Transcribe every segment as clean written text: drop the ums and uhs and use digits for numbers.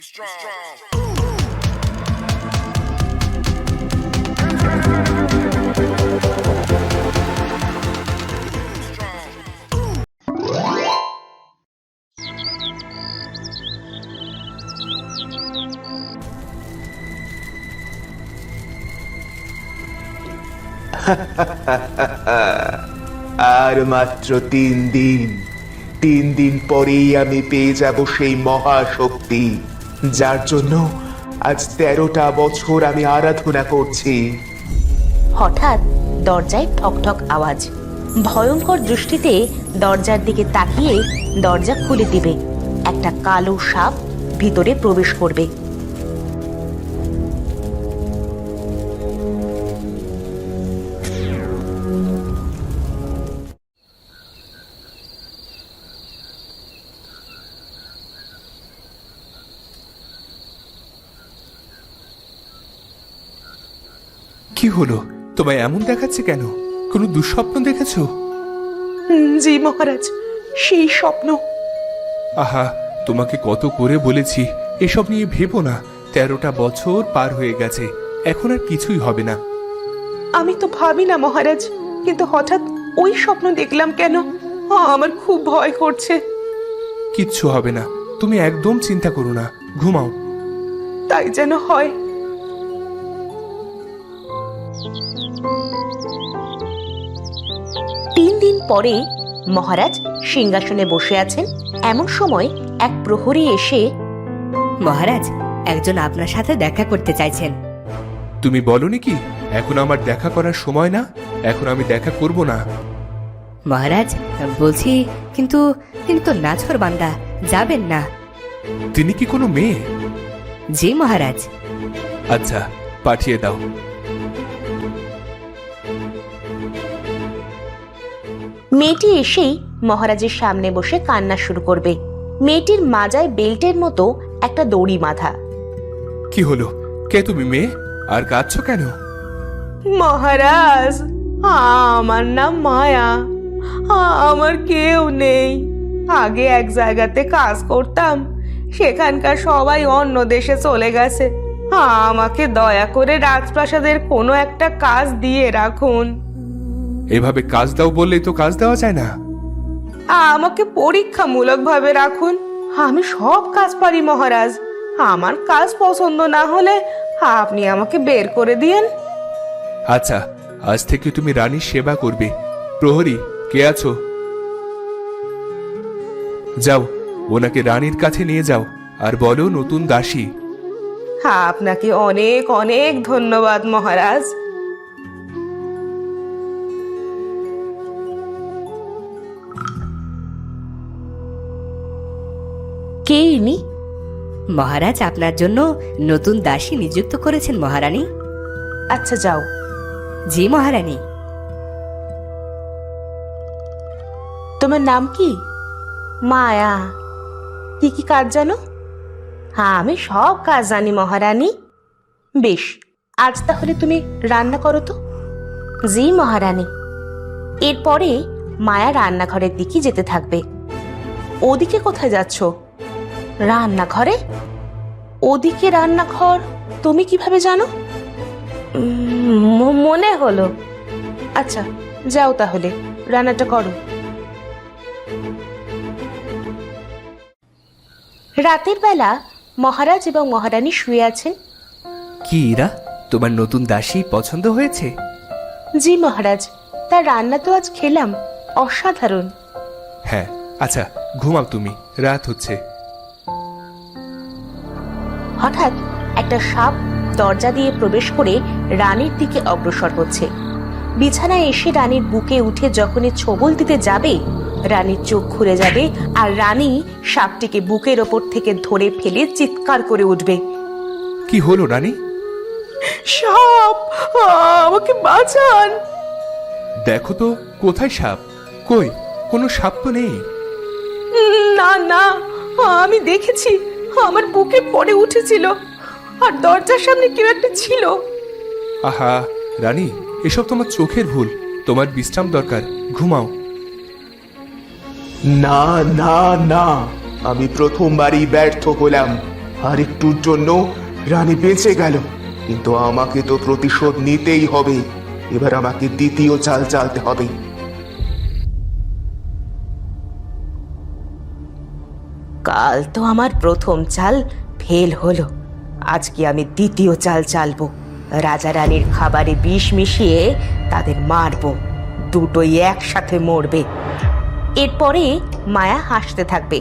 আর মাত্র 3 দিন, 3 দিন পরেই আমি পেয়ে যাব সেই মহাশক্তি যার জন্য আজ 13টা বছর আমি আরাধনা করছি। হঠাৎ দরজায় ঠকঠক আওয়াজ। ভয়ঙ্কর দৃষ্টিতে দরজার দিকে তাকিয়ে দরজা খুলে দিবে। একটা কালো সাপ ভিতরে প্রবেশ করবে। কি হলো? তোমায় এমন দেখাচ্ছে কেন? কোনো দুঃস্বপ্ন দেখেছো? জি মহারাজ, সেই স্বপ্ন। আহা, তোমাকে কত করে বলেছি এসব নিয়ে ভেবো না। 13টা বছর পার হয়ে গেছে, এখন আর কিছুই হবে না। আমি তো ভাবি না মহারাজ, কিন্তু হঠাৎ ওই স্বপ্ন দেখলাম কেন? আমার খুব ভয় করছে। কিচ্ছু হবে না, তুমি একদম চিন্তা করো না, ঘুমাও। তাই যেন হয়। 3 দিন পরে মহারাজ সিংহাসনে বসে আছেন। এমন সময় এক প্রহরী এসে, মহারাজ, একজন আপনার সাথে দেখা করতে চাইছেন। তুমি বলনি কি এখন আমার দেখা করার সময় না? এখন আমি দেখা করব না। মহারাজ বলছি, কিন্তু তিনি তো নাছর বান্দা, যাবেন না। তিনি কি কোনো মেয়ে? জি মহারাজ। আচ্ছা, পাঠিয়ে দাও। মেয়েটি এসেই মহারাজের সামনে বসে কান্না শুরু করবে। মেয়েটির মাজায় বেল্টের মতো একটা দড়ি বাঁধা। কি হলো? কে তুমি মেয়ে? আর কাঁদছো কেন? মহারাজ, আমার নাম মায়া। আমার কেউ নেই। আগে এক জায়গাতে কাজ করতাম, সেখানকার সবাই অন্য দেশে চলে গেছে। আমাকে দয়া করে রাজপ্রাসাদের কোনো একটা কাজ দিয়ে রাখুন। এভাবে কাজ দাও বললেই তো কাজ দেওয়া যায় না। আমাকে পরীক্ষামূলক ভাবে রাখুন। আমি সব কাজ পারি মহারাজ। আমার কাজ পছন্দ না হলে আপনি আমাকে বের করে দিয়েন। আচ্ছা, আজ থেকে তুমি রানীর সেবা করবে। প্রহরী, কে আছো? যাও, ওনাকে রানীর কাছে নিয়ে যাও আর বলো নতুন দাসী। আপনাকে অনেক অনেক ধন্যবাদ মহারাজ। কে ইনি? মহারাজ আপনার জন্য নতুন দাসী নিযুক্ত করেছেন মহারানী। আচ্ছা, যাও। জি মহারানী। তোমার নাম কি? মায়া। কি কি কাজ জানো? হ্যাঁ, আমি সব কাজ জানি মহারানী। বেশ, আজ তাহলে তুমি রান্না করো তো। জি মহারানী। এরপরে মায়া রান্নাঘরের দিকে যেতে থাকবে। ওদিকে কোথায় যাচ্ছ? রান্নাঘরে? ওদিকে রান্নাঘর তুমি কিভাবে জানো? মনে হলো। আচ্ছা, যাও তাহলে, রান্নাটা করো। রাতের বেলা মহারাজ এবং মহারানী শুয়ে আছেন। কি ইরা, তোমার নতুন দাসী পছন্দ হয়েছে? জি মহারাজ, তার রান্না তো আজ খেলাম, অসাধারণ। হ্যাঁ, আচ্ছা ঘুমাও তুমি, রাত হচ্ছে। হঠাৎ একটা সাপ দরজা দিয়ে প্রবেশ করে রানীর দিকে অগ্রসর হচ্ছে। বিছানায় এসে রানীর বুকে উঠে যখনই ছোবল দিতে যাবে, রানীর চোখ খুলে যাবে আর রানী সাপটিকে বুকের ওপর থেকে ধরে ফেলে চিৎকার করে উঠবে। কি হলো রানী? সাপ, আমাকে বাঁচান। দেখো তো কোথায় সাপ? কই, কোনো সাপ তো নেই। না না, আমি দেখেছি, আমার বুকে পড়ে উঠেছিল আর দরজার সামনে কেউ একটা ছিল। আহা রানী, এসব তোমার চোখের ভুল, তোমার বিশ্রাম দরকার, ঘুমাও। না না না, আমি প্রথমবারই ব্যর্থ হলাম। আর একটুর জন্য রানী বেঁচে গেল, কিন্তু আমাকে তো প্রতিশোধ নিতেই হবে। এবার আমাকে দ্বিতীয় চাল চালতে হবে। কাল তো আমার প্রথম চাল ফেল হলো, আজকে আমি দ্বিতীয় চাল চালবো। রাজা রানীর খাবারে বিষ মিশিয়ে তাদের মারবো, দুটোই একসাথে মরবে। এরপরে মায়া হাসতে থাকবে,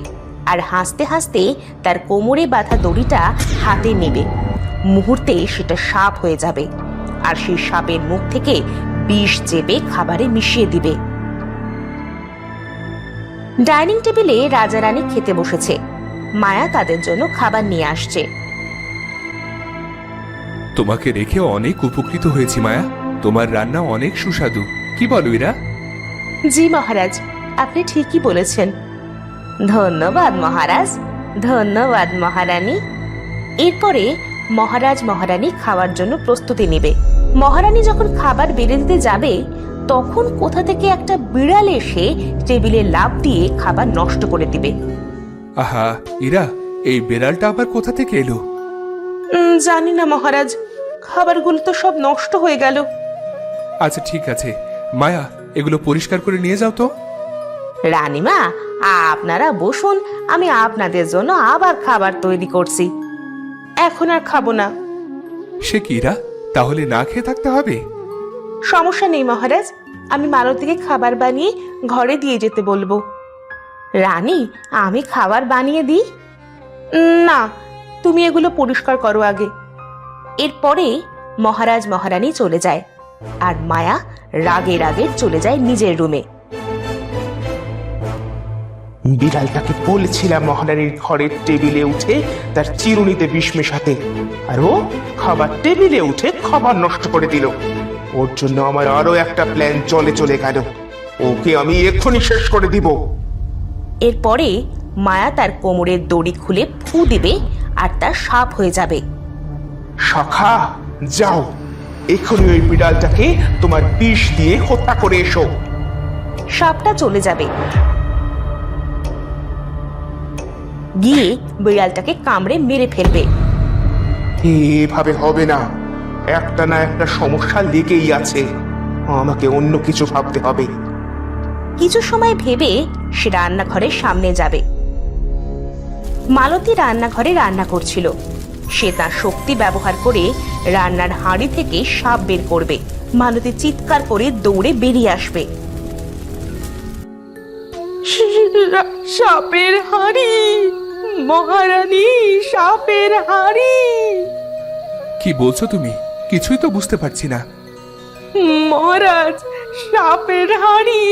আর হাসতে হাসতে তার কোমরে বাঁধা দড়িটা হাতে নেবে। মুহূর্তে সেটা সাপ হয়ে যাবে, আর সেই সাপের মুখ থেকে বিষ চেপে খাবারে মিশিয়ে দিবে। ডাইনিং টেবিলে রাজা রানী খেতে বসেছে, মায়া তাদের জন্য খাবার নিয়ে আসছে। তোমাকে রেখে অনেক উপকৃত হয়েছি মায়া, তোমার রান্না অনেক সুস্বাদু। কি বলো ইরা? জি মহারাজ, আপনি ঠিকই বলেছেন। ধন্যবাদ মহারাজ, ধন্যবাদ মহারানী। এরপরে মহারাজ মহারানী খাওয়ার জন্য প্রস্তুতি নেবে। মহারানী যখন খাবার বেড়ে দিতে যাবে, তখন কোথা থেকে একটা বিড়াল এসে টেবিলে লাফ দিয়ে খাবার নষ্ট করে দিবে। আহা ইরা, এই বেড়ালটা আবার কোথা থেকে এলো? জানি না মহারাজ, খাবারগুলো তো সব নষ্ট হয়ে গেল। আচ্ছা ঠিক আছে মায়া, এগুলো পরিষ্কার করে নিয়ে যাও তো। রানীমা, আপনারা বসুন, আমি আপনাদের জন্য আবার খাবার তৈরি করছি। এখন আর খাবো না। সে কি ইরা, তাহলে না খেয়ে থাকতে হবে? সমস্যা নেই মহারাজ, আমি মালতীকে খাবার বানিয়ে ঘরে দিয়ে যেতে বলবো। রানী, আমি খাবার বানিয়ে দিই? না, তুমি এগুলো পরিষ্কার করো আগে। এরপরে মহারাজ মহারানী চলে যায়, আর মায়া রাগে রাগে চলে যায় নিজের রুমে। বিড়ালটাকে বলেছিলাম মহারানীর ঘরের টেবিলে উঠে তার চিরুনিতে বিষ মেশাতে, আর ও খাবার টেবিলে উঠে খাবার নষ্ট করে দিল। ওর জন্য আমার আরো একটা প্ল্যান চলে গেল। ওকে আমি এক্ষুনি শেষ করে দিব। এরপরে মায়া তার কোমরের দড়ি খুলে ফু দিবে, আর তার সাপ হয়ে যাবে। সখা, যাও এক্ষুনি ওই বিড়ালটাকে তোমার বিষ দিয়ে হত্যা করে এসো। সাপটা চলে যাবে, গিয়ে বিড়ালটাকে কামড়ে মেরে ফেলবে। এভাবে হবে না, একটা না একটা সমস্যা লেগেই আছে। আমাকে অন্য কিছু ভাবতে হবে। কিছু সময় ভেবে সে রান্নাঘরের সামনে যাবে। মালতী রান্নাঘরে রান্না করছিল। সে তার শক্তি ব্যবহার করে রান্নার হাঁড়ি থেকে সাপ বের করবে। মালতী চিৎকার করে দৌড়ে বেরিয়ে আসবে। সাপের হাঁড়ি, মহারানী, সাপের হাঁড়ি। কি বলছো তুমি? কিছুই তো বুঝতে পারছি না। মহারাজ, সাপের হাঁড়ি।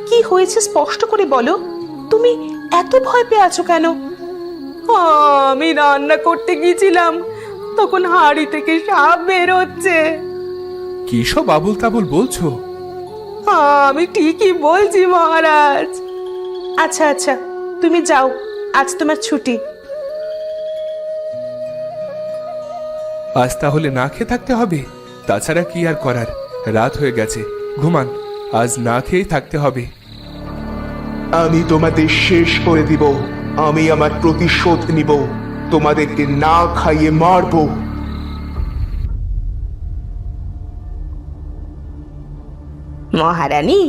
কি হয়েছে স্পষ্ট করে বলো, তুমি এত ভয় পেয়ে আছো কেন? আমি রান্না করতে গিয়েছিলাম, তখন হাঁড়ি থেকে সাপ বের হচ্ছে। কি সব আবুল তাবুল বলছো? আমি ঠিকই বলছি মহারাজ। আচ্ছা আচ্ছা, তুমি যাও, আজ তোমার ছুটি। আজ তাহলে না খেয়ে থাকতে হবে, তাছাড়া কি আর করার। রাত হয়ে গেছে, ঘুমান। আজ না খেয়েই থাকতে হবে। আমি তোমাদের শেষ করে দিব। আমি আমার প্রতিশোধ নিব। তোমাদেরকে না খাইয়ে মারবো। মহারানী,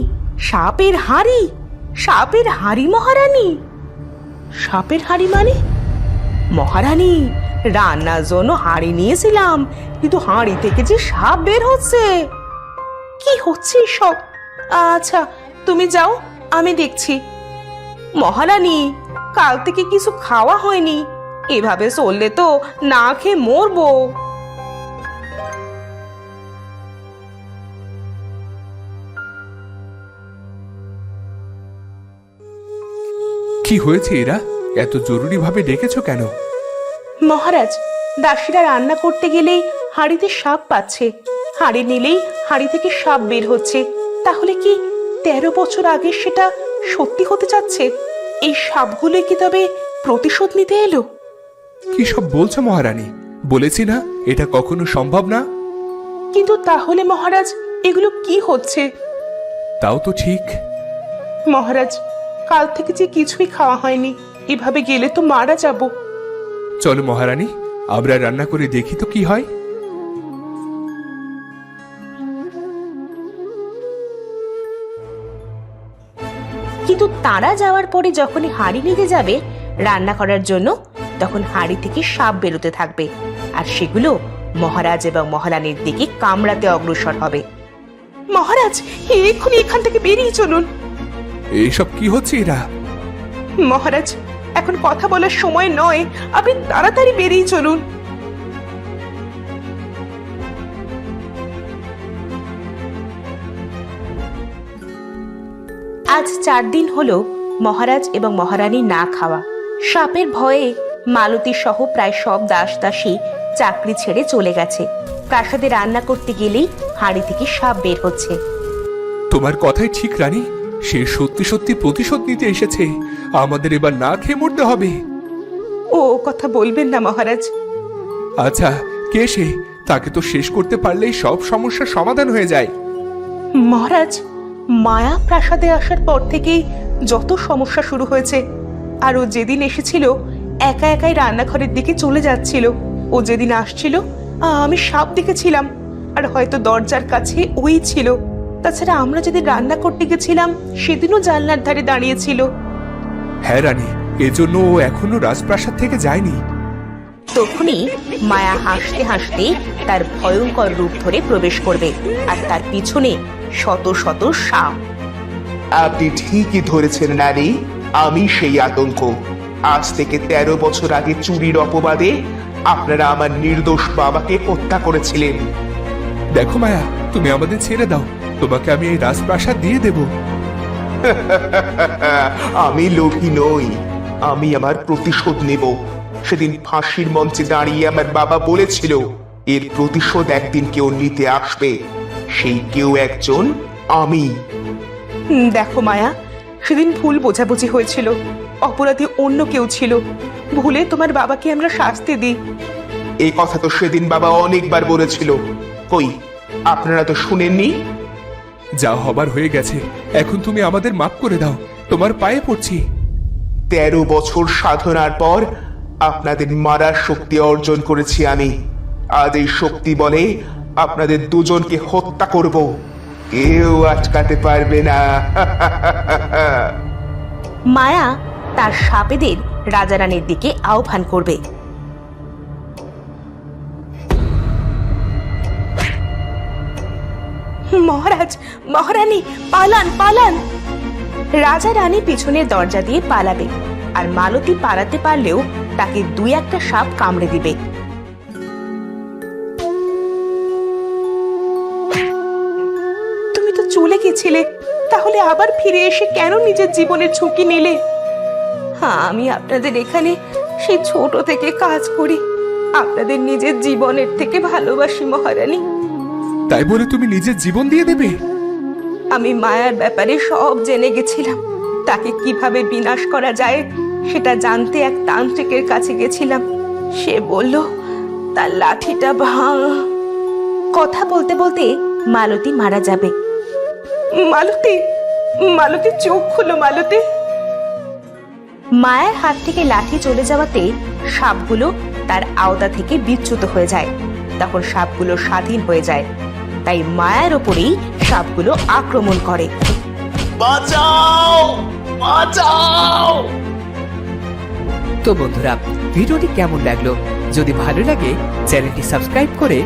সাপের হাঁড়ি, সাপের হাঁড়ি মহারানী। সাপের হাঁড়ি মানে? মহারানী, রান্নার জন্য হাঁড়ি নিয়েছিলাম, কিন্তু হাঁড়ি থেকে যে সাপ বের হচ্ছে। কি হচ্ছে সব? আচ্ছা তুমি যাও, আমি দেখছি। মহারানী, কাল থেকে কিছু খাওয়া হয়নি, এভাবে চললে তো না খেয়ে মরবো। কি হয়েছে এরা? এত জরুরি ভাবে ডেকেছো কেন? মহারাজ, দাসীরা রান্না করতে গেলেই হাঁড়িতে সাপ পাচ্ছে। হাঁড়ি নিলেই হাঁড়ি থেকে সাপ বের হচ্ছে। তাহলে কি 13 বছর আগে সেটা সত্যি হতে যাচ্ছে? এই সাপগুলোই কি তবে প্রতিশোধ নিতে এলো? কি সব বলছো মহারানী? বলেছি না এটা কখনো সম্ভব না। কিন্তু তাহলে মহারাজ, এগুলো কি হচ্ছে? তাও তো ঠিক। মহারাজ, কাল থেকে যে কিছুই খাওয়া হয়নি, এভাবে গেলে তো মারা যাব। চলো মহারানী, আমরা রান্না করে দেখি তো কি হয়। কিন্তু তারা যাওয়ার পরে যখনই হাঁড়ি নিতে যাবে রান্না করার জন্য, তখন হাঁড়ি থেকে সাপ বেরোতে থাকবে আর সেগুলো মহারাজ এবং মহারানীর দিকে কামড়াতে অগ্রসর হবে। মহারাজ, এক্ষুনি এখান থেকে বেরিয়ে চলুন। এইসব কি হচ্ছে এরা? মহারাজ, এখন কথা বলার সময় নয়, আপনি তাড়াতাড়ি বেরিয়ে চলুন। আজ 4 দিন হলো মহারাজ এবং মহারানী না খাওয়া। সাপের ভয়ে মালতী সহ প্রায় সব দাস দাসী চাকরি ছেড়ে চলে গেছে। প্রাসাদে রান্না করতে গেলেই হাঁড়ি থেকে সাপ বের হচ্ছে। তোমার কথাই ঠিক রানী, সে সত্যি সত্যি প্রতিশোধ নিতে এসেছে। আমাদের এবার না খেয়ে মরতে হবে। ও কথা বলবেন না মহারাজ। আচ্ছা, কে সে? তাকে তো শেষ করতে পারলেই সব সমস্যার সমাধান হয়ে যায়। মহারাজ, মায়া প্রাসাদে আসার পর থেকেই যত সমস্যা শুরু হয়েছে। আর ও যেদিন এসেছিল একা একাই রান্নাঘরের দিকে চলে যাচ্ছিল। ও যেদিন আসছিল আমি সাপ দেখেছিলাম, আর হয়তো দরজার কাছে ওই ছিল। তাছাড়া আমরা যেদিন রান্না করতে গেছিলাম সেদিনও জানলার ধারে দাঁড়িয়েছিল। হ্যাঁ রানী, এজন্য ও এখনো রাজপ্রাসাদ থেকে যায়নি। তখনই মায়া হাসতে হাসতে তার ভয়ঙ্কর রূপ ধরে প্রবেশ করবে, আর তার পিছনে শত শত সাপ। আপনি ঠিকই ধরেছেন নানি, আমি সেই আতঙ্ক। আজ থেকে 13 বছর আগে চুরির অপবাদে আপনারা আমার নির্দোষ বাবাকে হত্যা করেছিলেন। দেখো মায়া, তুমি আমাদের ছেড়ে দাও, তোমাকে আমি এই রাজপ্রাসাদ দিয়ে দেব। আমি লোভী নই, আমি আমার প্রতিশোধ নেব। সেদিন ফাঁসির মঞ্চে দাঁড়িয়ে আমার বাবা বলেছিল, এর প্রতিশোধ একদিন কেউ নিতে আসবে, সেই কেউ একজন আমি। দেখো মায়া, সেদিন ভুল বোঝাবুঝি হয়েছিল। অপরাধী অন্য কেউ ছিল। ভুলে তোমার বাবাকে আমরা শাস্তি দিই। এই কথা তো সেদিন বাবা অনেকবার বলেছিল, কই আপনারা তো শুনেননি। যা হবার হয়ে গেছে, এখন তুমি আমাদের মাফ করে দাও, তোমার পায়ে পড়ছি। 13 বছর সাধনার পর আপনাদের মারার শক্তি অর্জন করেছি আমি। আজ এই শক্তি বলে আপনাদের দুজনকে হত্যা করব, কেউ আটকাতে পারবে না। মায়া তার সাপেদের রাজা রানীর দিকে আহ্বান করবে। মহারাজ, মহারানী, পালান পালান। রাজা রানী পিছনের দরজা দিয়ে পালাবে, আর মালতী পালাতে পারলেও তাকে 2-1টা সাপ কামড়ে দিবে। তুমি তো চলে গেছিলে, তাহলে আবার ফিরে এসে কেন নিজের জীবনের ঝুঁকি নিলে? হ্যাঁ, আমি আপনাদের এখানে সেই ছোট থেকে কাজ করি, আপনাদের নিজের জীবনের থেকে ভালোবাসি মহারানী। তাই বলে তুমি নিজের জীবন দিয়ে দেবে? আমি মায়ার ব্যাপারে সব জেনে গেছিলাম। তাকে কিভাবে বিনাশ করা যায় সেটা জানতে এক তান্ত্রিকের কাছে গেছিলাম। সে বলল তার লাঠিটা ভাঙ। কথা বলতে বলতে মালতী মারা যাবে। মালতী, মালতী চোখ খুলো মালতী। মায়ের হাত থেকে লাঠি চলে যাওয়াতে সাপগুলো তার আওতা থেকে বিচ্যুত হয়ে যায়। তখন সাপগুলো স্বাধীন হয়ে যায়, তাই মায়ের ওপরেই সাপগুলো আক্রমণ করে। বাঁচাও, বাঁচাও। তো বন্ধুরা, ভিডিওটি কেমন লাগলো? যদি ভালো লাগে চ্যানেলটি সাবস্ক্রাইব করে